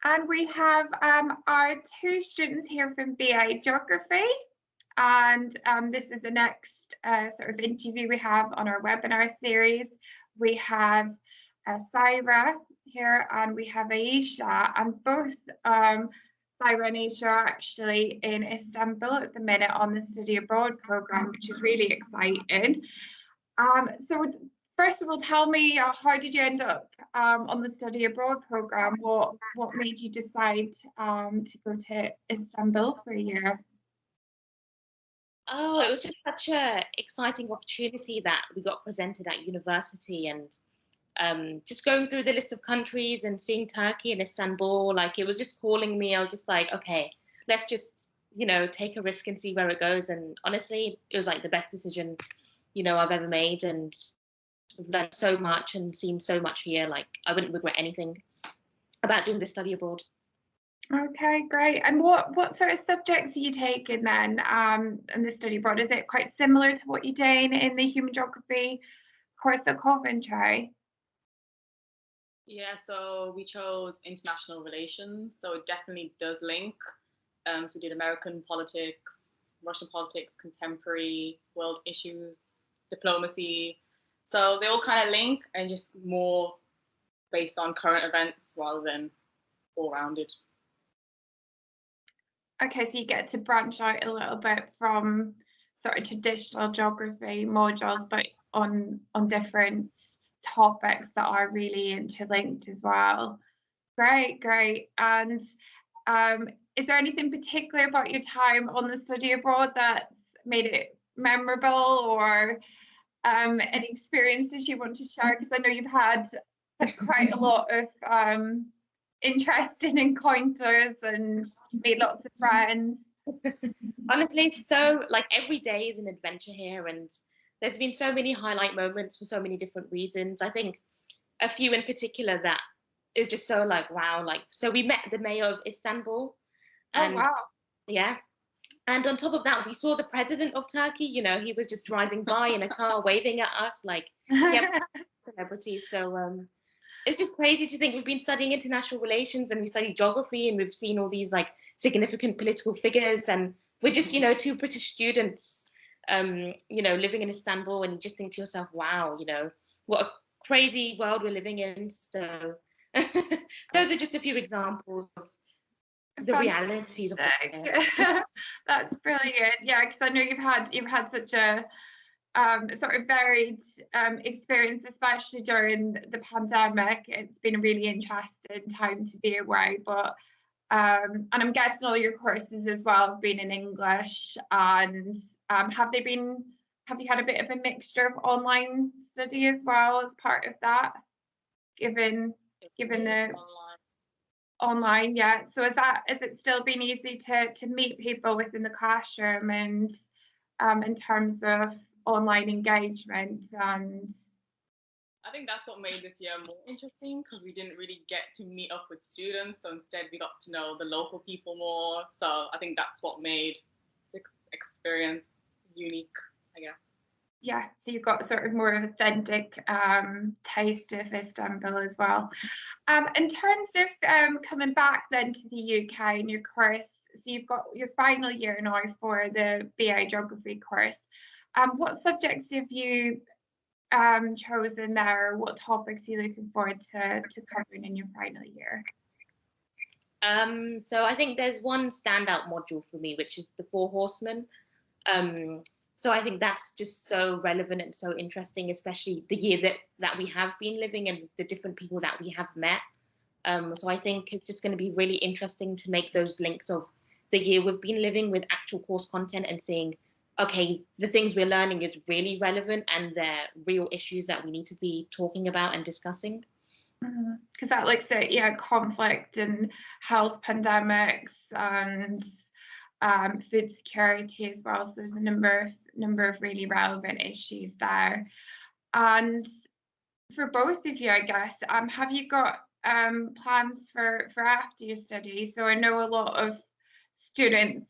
And we have our two students here from BA Geography. And this is the next sort of interview we have on our webinar series. We have Syrah here and we have Ayesha, and both Syrah and Ayesha are actually in Istanbul at the minute on the study abroad program, which is really exciting. So first of all, tell me, how did you end up on the study abroad program? What made you decide to go to Istanbul for a year? Oh, it was just such a exciting opportunity that we got presented at university, and just going through the list of countries and seeing Turkey and Istanbul, like it was just calling me. I was just like, okay, let's just, take a risk and see where it goes. And honestly, it was like the best decision, I've ever made. And I've learned so much and seen so much here. Like I wouldn't regret anything about doing this study abroad. Okay, great. And what sort of subjects are you taking then in the study abroad? Is it quite similar to what you're doing in the human geography course at Coventry? Yeah, so we chose international relations, so it definitely does link. So we did American politics, Russian politics, contemporary world issues, diplomacy. So they all kind of link and just more based on current events rather than all-rounded. Okay, so you get to branch out a little bit from sort of traditional geography modules, but on different topics that are really interlinked as well. Great, great. And is there anything particular about your time on the study abroad that's made it memorable, or any experiences you want to share? Because I know you've had quite a lot of interesting encounters and made lots of friends. Honestly, so like every day is an adventure here, and there's been so many highlight moments for so many different reasons. I think a few in particular that is just so like wow. Like so, we met the mayor of Istanbul, and Oh wow! yeah, and on top of that, we saw the president of Turkey. He was just driving by in a car, waving at us like, yeah, celebrities. So it's just crazy to think we've been studying international relations and we study geography and we've seen all these like significant political figures, and we're just two British students living in Istanbul, and you just think to yourself, wow, what a crazy world we're living in. So those are just a few examples of the realities of That's brilliant. Yeah, because I know you've had such a sort of varied experience, especially during the pandemic. It's been a really interesting time to be away, but and I'm guessing all your courses as well have been in English. And have you had a bit of a mixture of online study as well as part of that, given the online? Yeah. So is it still been easy to meet people within the classroom, and in terms of online engagement? And I think that's what made this year more interesting, because we didn't really get to meet up with students. So instead we got to know the local people more. So I think that's what made the experience unique, I guess. Yeah, so you've got sort of more authentic taste of Istanbul as well. In terms of coming back then to the UK in your course, so you've got your final year now for the BA Geography course. What subjects have you chosen there? What topics are you looking forward to covering in your final year? So I think there's one standout module for me, which is the Four Horsemen. So I think that's just so relevant and so interesting, especially the year that we have been living and the different people that we have met. So I think it's just going to be really interesting to make those links of the year we've been living with actual course content and seeing, okay, the things we're learning is really relevant and they're real issues that we need to be talking about and discussing. Because that looks at conflict and health pandemics and food security as well. So there's a number of really relevant issues there. And for both of you, I guess, have you got plans for after your study? So I know a lot of students,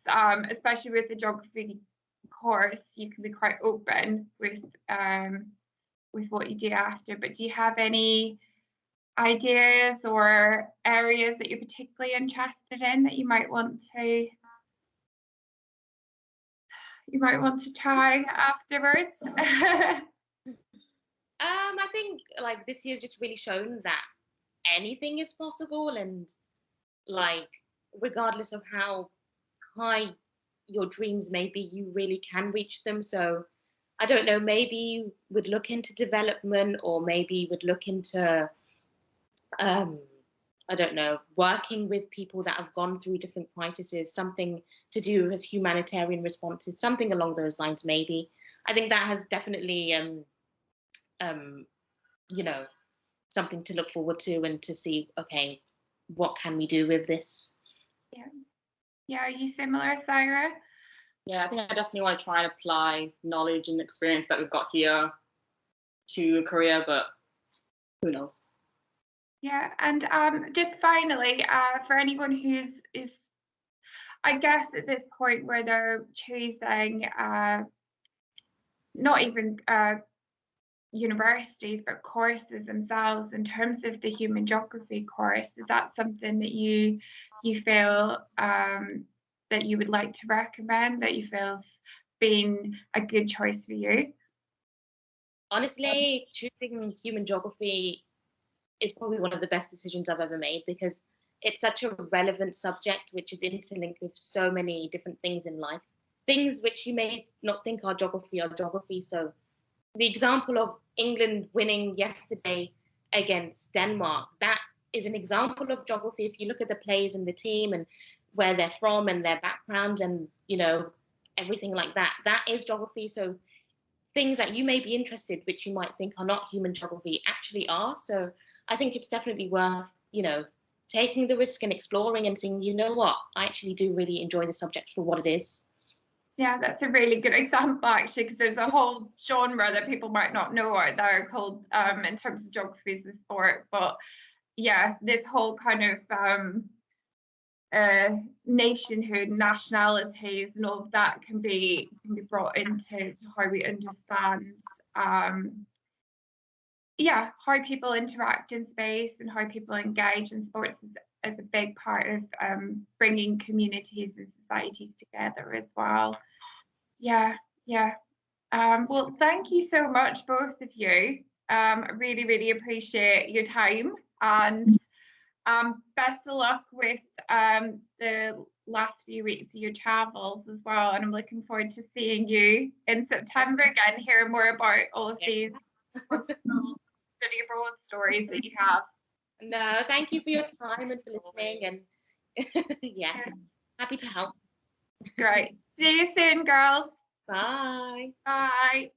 especially with the geography course, you can be quite open with what you do after. But do you have any ideas or areas that you're particularly interested in that you might want to try afterwards? I think like this year's just really shown that anything is possible, and like regardless of how high your dreams may be, you really can reach them. So I don't know, maybe you would look into development, or maybe you would look into I don't know, working with people that have gone through different crises, something to do with humanitarian responses, something along those lines. Maybe I think that has definitely um you know, something to look forward to, and to see, okay, what can we do with this? Yeah. Yeah, are you similar, Syrah? Yeah, I think I definitely want to try and apply knowledge and experience that we've got here to a career, but who knows? Yeah, and just finally, for anyone is, I guess, at this point where they're choosing not even universities, but courses themselves, in terms of the human geography course, is that something that you feel that you would like to recommend, that you feel's been a good choice for you? Honestly, choosing human geography is probably one of the best decisions I've ever made, because it's such a relevant subject which is interlinked with so many different things in life. Things which you may not think are geography are geography. So the example of England winning yesterday against Denmark, that is an example of geography. If you look at the players and the team and where they're from and their background, and you know, everything like that, that is geography. So things that you may be interested, which you might think are not human geography, actually are. So I think it's definitely worth, you know, taking the risk and exploring and saying, you know what, I actually do really enjoy the subject for what it is. Yeah, that's a really good example, actually, because there's a whole genre that people might not know out there called, in terms of geography as a sport. But yeah, this whole kind of nationhood, nationalities, and all of that can be brought into how we understand, yeah, how people interact in space and how people engage in sports is a big part of bringing communities and societies together as well. Yeah, yeah. Well, thank you so much, both of you. I really, really appreciate your time, and best of luck with the last few weeks of your travels as well. And I'm looking forward to seeing you in September again, hearing more about all of these wonderful study abroad stories that you have. No, thank you for your time and for listening. And yeah, happy to help. Great. See you soon, girls. Bye. Bye.